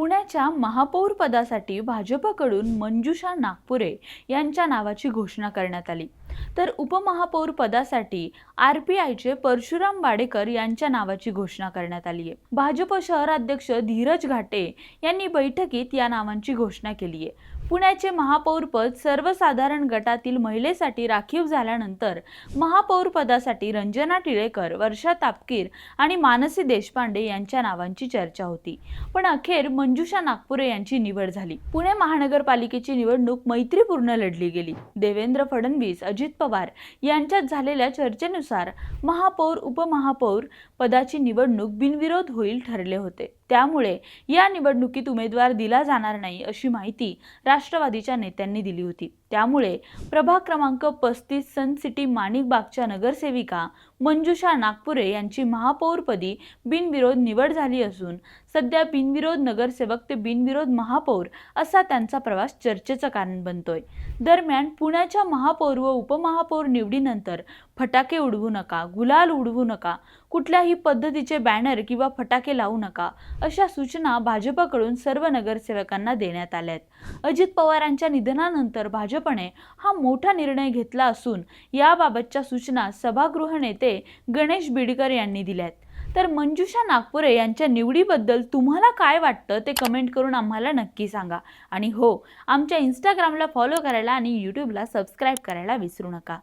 पुण्याच्या महापौर पदासाठी भाजपकडून मंजुषा नागपुरे यांच्या नावाची घोषणा करण्यात आली। तर उपमहापौर पदासाठी आरपीआयचे परशुराम वाडेकर यांच्या नावाची घोषणा करण्यात आली आहे। भाजप शहराध्यक्ष धीरज घाटे यांनी बैठकीत या नावांची घोषणा केली आहे। पुण्याचे महापौर पद सर्वसाधारण गटातील महिलेसाठी राखीव झाल्यानंतर महापौर पदासाठी रंजना टिळेकर, वर्षा तापकीर आणि मानसी देशपांडे यांच्या नावांची चर्चा होती, पण अखेर मंजुषा नागपुरे यांची निवड झाली। पुणे महानगरपालिकेची निवडणूक मैत्रीपूर्ण लढली गेली। देवेंद्र फडणवीस, अजित पवार यांच्यात झालेल्या चर्चेनुसार महापौर उपमहापौर पदाची निवडणूक बिनविरोध होईल ठरले होते। त्यामुळे या निवडणुकीत उमेदवार दिला जाणार नाही अशी माहिती राष्ट्रवादीच्या नेत्यांनी दिली होती। त्यामुळे प्रभाग क्रमांक 35 सन सिटी माणिकबागच्या नगरसेविका मंजुषा नागपुरे यांची महापौरपदी बिनविरोध निवड झाली असून सध्या बिनविरोध नगरसेवक ते बिनविरोध महापौर असा त्यांचा प्रवास चर्चेचं कारण बनतोय। दरम्यान पुण्याच्या महापौर व उपमहापौर निवडीनंतर फटाके उडवू नका, गुलाल उडवू नका, कुठल्याही पद्धतीचे बॅनर किंवा फटाके लावू नका अशा सूचना भाजपकडून सर्व नगरसेवकांना देण्यात आल्यात। अजित पवारांच्या निधनानंतर भाजपने हा मोठा निर्णय घेतला असून याबाबतच्या सूचना सभागृह नेते गणेश बिडकर यांनी दिल्यात। तर मंजुषा नागपुरे यांच्या निवडीबद्दल तुम्हाला काय वाटतं ते कमेंट करून आम्हाला नक्की सांगा। आणि हो, आमच्या इंस्टाग्रामला फॉलो करायला आणि यूट्यूबला सबस्क्राईब करायला विसरू नका।